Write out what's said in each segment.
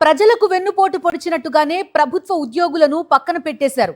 ప్రజలకు వెన్నుపోటు పొడిచినట్టుగానే ప్రభుత్వ ఉద్యోగులను పక్కన పెట్టేశారు.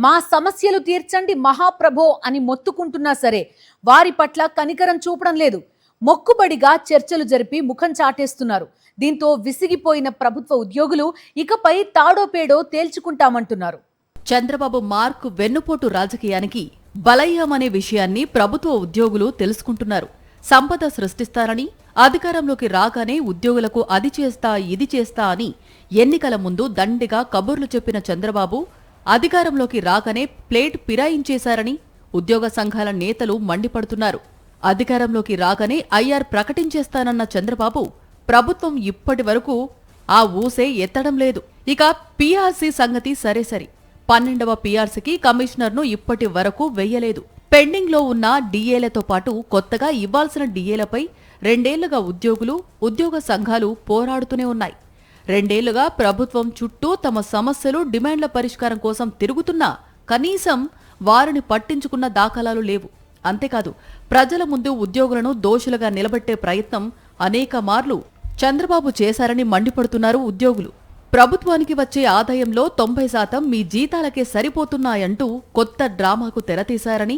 మా సమస్యలు తీర్చండి మహాప్రభో అని మొత్తుకుంటున్నా సరే వారి పట్ల కనికరం చూపడం లేదు. మొక్కుబడిగా చర్చలు జరిపి ముఖం చాటేస్తున్నారు. దీంతో విసిగిపోయిన ప్రభుత్వ ఉద్యోగులు ఇకపై తాడో పేడో తేల్చుకుంటామంటున్నారు. చంద్రబాబు మార్క్ వెన్నుపోటు రాజకీయానికి బలయ్యామనే విషయాన్ని ప్రభుత్వ ఉద్యోగులు తెలుసుకుంటున్నారు. సంపద సృష్టిస్తారని, అధికారంలోకి రాగానే ఉద్యోగులకు అది చేస్తా ఇది చేస్తా అని ఎన్నికల ముందు దండిగా కబుర్లు చెప్పిన చంద్రబాబు అధికారంలోకి రాగానే ప్లేట్ పిరాయించేశారని ఉద్యోగ సంఘాల నేతలు మండిపడుతున్నారు. అధికారంలోకి రాగానే ఐఆర్ ప్రకటించేస్తానన్న చంద్రబాబు ప్రభుత్వం ఇప్పటి వరకు ఆ ఊసే ఎత్తడం లేదు. ఇక పీఆర్సీ సంగతి సరే 12వ పీఆర్సీకి కమిషనర్ను ఇప్పటి వరకు వెయ్యలేదు. పెండింగ్లో ఉన్న డీఏలతో పాటు కొత్తగా ఇవ్వాల్సిన డీఏలపై 2 ఏళ్లుగా ఉద్యోగులు, ఉద్యోగ సంఘాలు పోరాడుతూనే ఉన్నాయి. 2 ఏళ్లుగా ప్రభుత్వం చుట్టూ తమ సమస్యలు, డిమాండ్ల పరిష్కారం కోసం తిరుగుతున్నా కనీసం వారిని పట్టించుకున్న దాఖలాలు లేవు. అంతేకాదు, ప్రజల ముందు ఉద్యోగులను దోషులుగా నిలబెట్టే ప్రయత్నం అనేక మార్లు చంద్రబాబు చేశారని మండిపడుతున్నారు ఉద్యోగులు. ప్రభుత్వానికి వచ్చే ఆదాయంలో 90% మీ జీతాలకే సరిపోతున్నాయంటూ కొత్త డ్రామాకు తెరతీశారని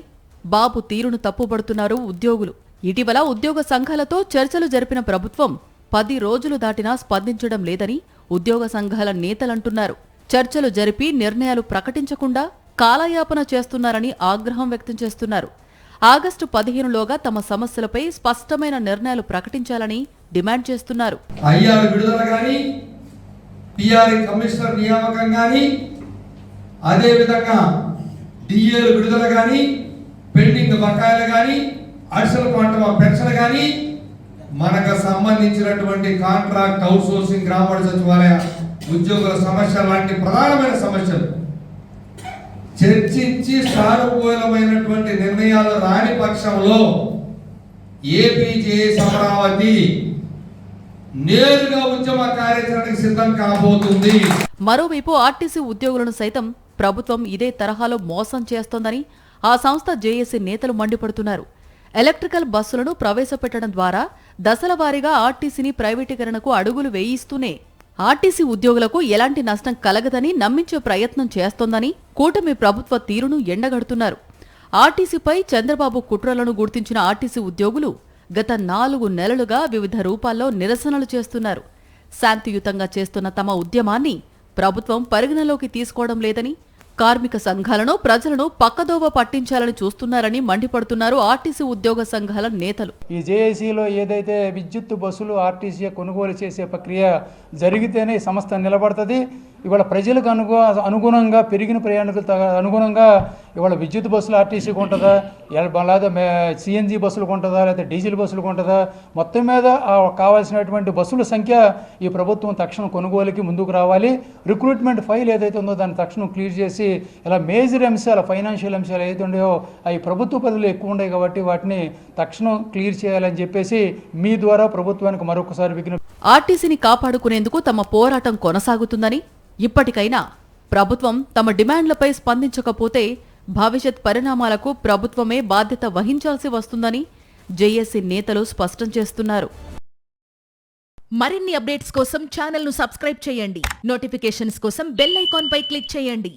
బాబు తీరును తప్పుపడుతున్నారు ఉద్యోగులు. ఇటీవల ఉద్యోగ సంఘాలతో చర్చలు జరిపిన ప్రభుత్వం 10 రోజులు దాటినా స్పందించడం లేదని ఉద్యోగ సంఘాల నేతలంటున్నారు. చర్చలు జరిపి నిర్ణయాలు ప్రకటించకుండా కాలయాపన చేస్తున్నారని ఆగ్రహం వ్యక్తం చేస్తున్నారు. ఆగస్టు 15లోగా తమ సమస్యలపై స్పష్టమైన నిర్ణయాలు ప్రకటించాలని డిమాండ్ చేస్తున్నారు. కమిషనర్ నియామకం కానీ, అదేవిధంగా డిఏలు విడుదల కానీ, పెండింగ్ బకాయిలు కానీ, అడిషనల్ క్వాంటమ్ ఆఫ్ పెన్షన్ కానీ, మనకు సంబంధించినటువంటి కాంట్రాక్ట్ అవుట్సోర్సింగ్, గ్రామ సచివాలయ ఉద్యోగుల సమస్యలు లాంటి ప్రధానమైన సమస్యలు చర్చించి సానుకూలమైనటువంటి నిర్ణయాలు రాని పక్షంలో ఏపీజేఎస్ అమరావతి నేరుగా ఉద్యమ కార్యాచరణకు సిద్ధం కాబోతుంది. మరోవైపు ఆర్టీసీ ఉద్యోగులను సైతం ప్రభుత్వం ఇదే తరహాలో మోసం చేస్తోందని ఆ సంస్థ జేఏసీ నేతలు మండిపడుతున్నారు. ఎలక్ట్రికల్ బస్సులను ప్రవేశపెట్టడం ద్వారా దశల వారీగా ఆర్టీసీని ప్రైవేటీకరణకు అడుగులు వేయిస్తూనే ఆర్టీసీ ఉద్యోగులకు ఎలాంటి నష్టం కలగదని నమ్మించే ప్రయత్నం చేస్తోందని కూటమి ప్రభుత్వ తీరును ఎండగడుతున్నారు. ఆర్టీసీపై చంద్రబాబు కుట్రలను గుర్తించిన ఆర్టీసీ ఉద్యోగులు గత 4 నెలలుగా వివిధ రూపాల్లో నిరసనలు చేస్తున్నారు. శాంతియుతంగా చేస్తున్న తమ ఉద్యమాన్ని ప్రభుత్వం పరిగణలోకి తీసుకోవడం లేదని, కార్మిక సంఘాలను, ప్రజలను పక్కదోవ పట్టించాలని చూస్తున్నారని మండిపడుతున్నారు ఆర్టీసీ ఉద్యోగ సంఘాల నేతలు. ఈ జేఏసీలో ఏదైతే విద్యుత్ బస్సులు ఆర్టీసీ కొనుగోలు చేసే ప్రక్రియ జరిగితేనే ఈ సంస్థ నిలబడుతుంది. ఇవాళ ప్రజలకు అనుగుణంగా పెరిగిన ప్రయాణికులకు అనుగుణంగా ఇవాళ విద్యుత్ బస్సులు ఆర్టీసీకి ఉంటుందా, లేదా సిఎన్జి బస్సులకు ఉంటుందా, లేదా డీజిల్ బస్సులకు ఉంటుందా, మొత్తం మీద కావాల్సినటువంటి బస్సుల సంఖ్య ఈ ప్రభుత్వం తక్షణం కొనుగోలుకి ముందుకు రావాలి. రిక్రూట్మెంట్ ఫైల్ ఏదైతే ఉందో దాన్ని తక్షణం క్లియర్ చేసి ఇలా మేజర్ అంశాలు, ఫైనాన్షియల్ అంశాలు ఏదైతే ఉన్నాయో అవి ప్రభుత్వ పనులు ఎక్కువ ఉన్నాయి కాబట్టి వాటిని తక్షణం క్లియర్ చేయాలని చెప్పేసి మీ ద్వారా ప్రభుత్వానికి మరొకసారి విజ్ఞప్తి. ఆర్టీసీని కాపాడుకునేందుకు తమ పోరాటం కొనసాగుతుందని, ఇప్పటికైనా ప్రభుత్వం తమ డిమాండ్లపై స్పందించకపోతే భవిష్యత్ పరిణామాలకు ప్రభుత్వమే బాధ్యత వహించాల్సి వస్తుందని జేఏసీ నేతలు స్పష్టం చేస్తున్నారు. మరిన్ని అప్డేట్స్ కోసం ఛానల్ను సబ్స్క్రైబ్ చేయండి. నోటిఫికేషన్స్ కోసం బెల్ ఐకాన్ పై క్లిక్ చేయండి.